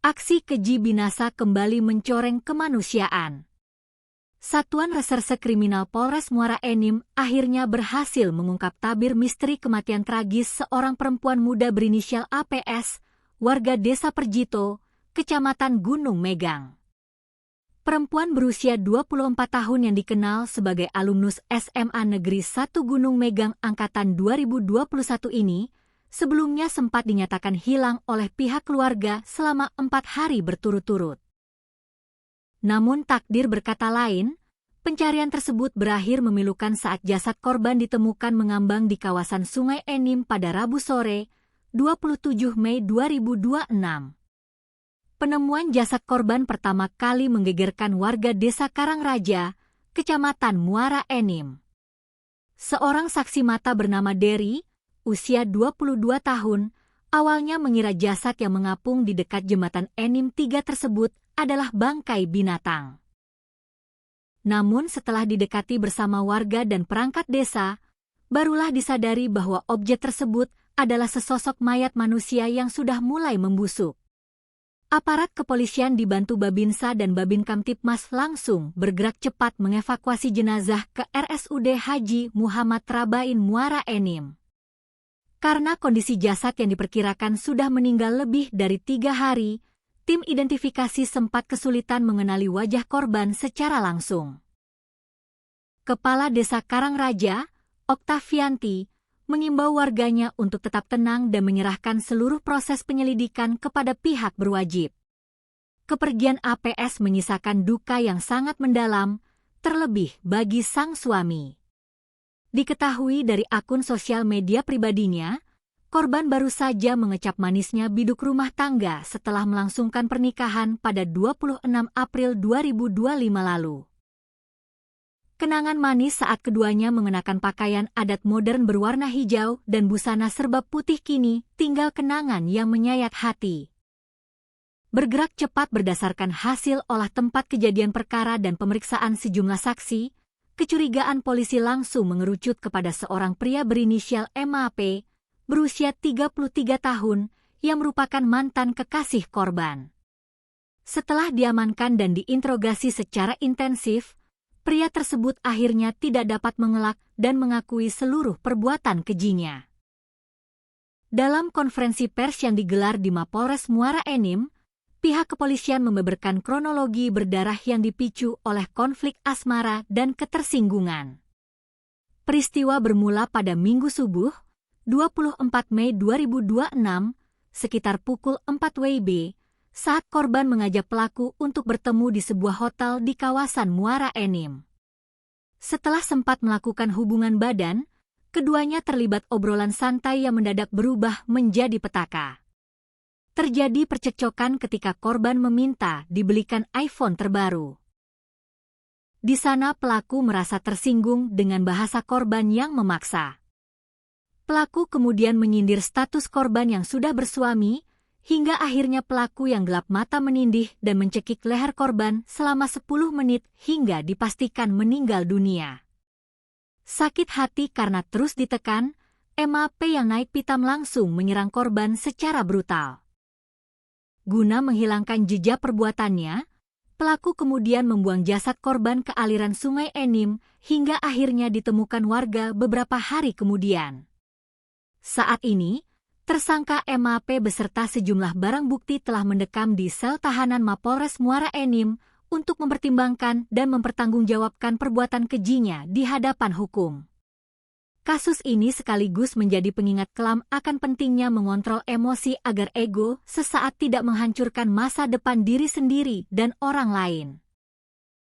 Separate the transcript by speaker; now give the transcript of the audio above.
Speaker 1: Aksi keji binasa kembali mencoreng kemanusiaan. Satuan Reserse Kriminal Polres Muara Enim akhirnya berhasil mengungkap tabir misteri kematian tragis seorang perempuan muda berinisial APS, warga Desa Perjito, Kecamatan Gunung Megang. Perempuan berusia 24 tahun yang dikenal sebagai alumnus SMA Negeri 1 Gunung Megang Angkatan 2021 ini, sebelumnya sempat dinyatakan hilang oleh pihak keluarga selama 4 hari berturut-turut. Namun takdir berkata lain, pencarian tersebut berakhir memilukan saat jasad korban ditemukan mengambang di kawasan Sungai Enim pada Rabu sore, 27 Mei 2026. Penemuan jasad korban pertama kali menggegerkan warga Desa Karangraja, Kecamatan Muara Enim. Seorang saksi mata bernama Dery, usia 22 tahun, awalnya mengira jasad yang mengapung di dekat jembatan Enim 3 tersebut adalah bangkai binatang. Namun setelah didekati bersama warga dan perangkat desa, barulah disadari bahwa objek tersebut adalah sesosok mayat manusia yang sudah mulai membusuk. Aparat kepolisian dibantu Babinsa dan Babin Kamtipmas langsung bergerak cepat mengevakuasi jenazah ke RSUD Haji Muhammad Trabain Muara Enim. Karena kondisi jasad yang diperkirakan sudah meninggal lebih dari 3 hari, tim identifikasi sempat kesulitan mengenali wajah korban secara langsung. Kepala Desa Karangraja, Oktavianti, mengimbau warganya untuk tetap tenang dan menyerahkan seluruh proses penyelidikan kepada pihak berwajib. Kepergian APS menyisakan duka yang sangat mendalam, terlebih bagi sang suami. Diketahui dari akun sosial media pribadinya, korban baru saja mengecap manisnya biduk rumah tangga setelah melangsungkan pernikahan pada 26 April 2025 lalu. Kenangan manis saat keduanya mengenakan pakaian adat modern berwarna hijau dan busana serba putih kini tinggal kenangan yang menyayat hati. Bergerak cepat berdasarkan hasil olah tempat kejadian perkara dan pemeriksaan sejumlah saksi, kecurigaan polisi langsung mengerucut kepada seorang pria berinisial MAP, berusia 33 tahun, yang merupakan mantan kekasih korban. Setelah diamankan dan diinterogasi secara intensif, pria tersebut akhirnya tidak dapat mengelak dan mengakui seluruh perbuatan kejinya. Dalam konferensi pers yang digelar di Mapolres Muara Enim, pihak kepolisian membeberkan kronologi berdarah yang dipicu oleh konflik asmara dan ketersinggungan. Peristiwa bermula pada Minggu subuh, 24 Mei 2026, sekitar pukul 4 WIB, saat korban mengajak pelaku untuk bertemu di sebuah hotel di kawasan Muara Enim. Setelah sempat melakukan hubungan badan, keduanya terlibat obrolan santai yang mendadak berubah menjadi petaka. Terjadi percekcokan ketika korban meminta dibelikan iPhone terbaru. Di sana pelaku merasa tersinggung dengan bahasa korban yang memaksa. Pelaku kemudian menyindir status korban yang sudah bersuami, hingga akhirnya pelaku yang gelap mata menindih dan mencekik leher korban selama 10 menit hingga dipastikan meninggal dunia. Sakit hati karena terus ditekan, MAP yang naik pitam langsung menyerang korban secara brutal. Guna menghilangkan jejak perbuatannya, pelaku kemudian membuang jasad korban ke aliran Sungai Enim hingga akhirnya ditemukan warga beberapa hari kemudian. Saat ini, tersangka MAP beserta sejumlah barang bukti telah mendekam di sel tahanan Mapolres Muara Enim untuk mempertimbangkan dan mempertanggungjawabkan perbuatan kejinya di hadapan hukum. Kasus ini sekaligus menjadi pengingat kelam akan pentingnya mengontrol emosi agar ego sesaat tidak menghancurkan masa depan diri sendiri dan orang lain.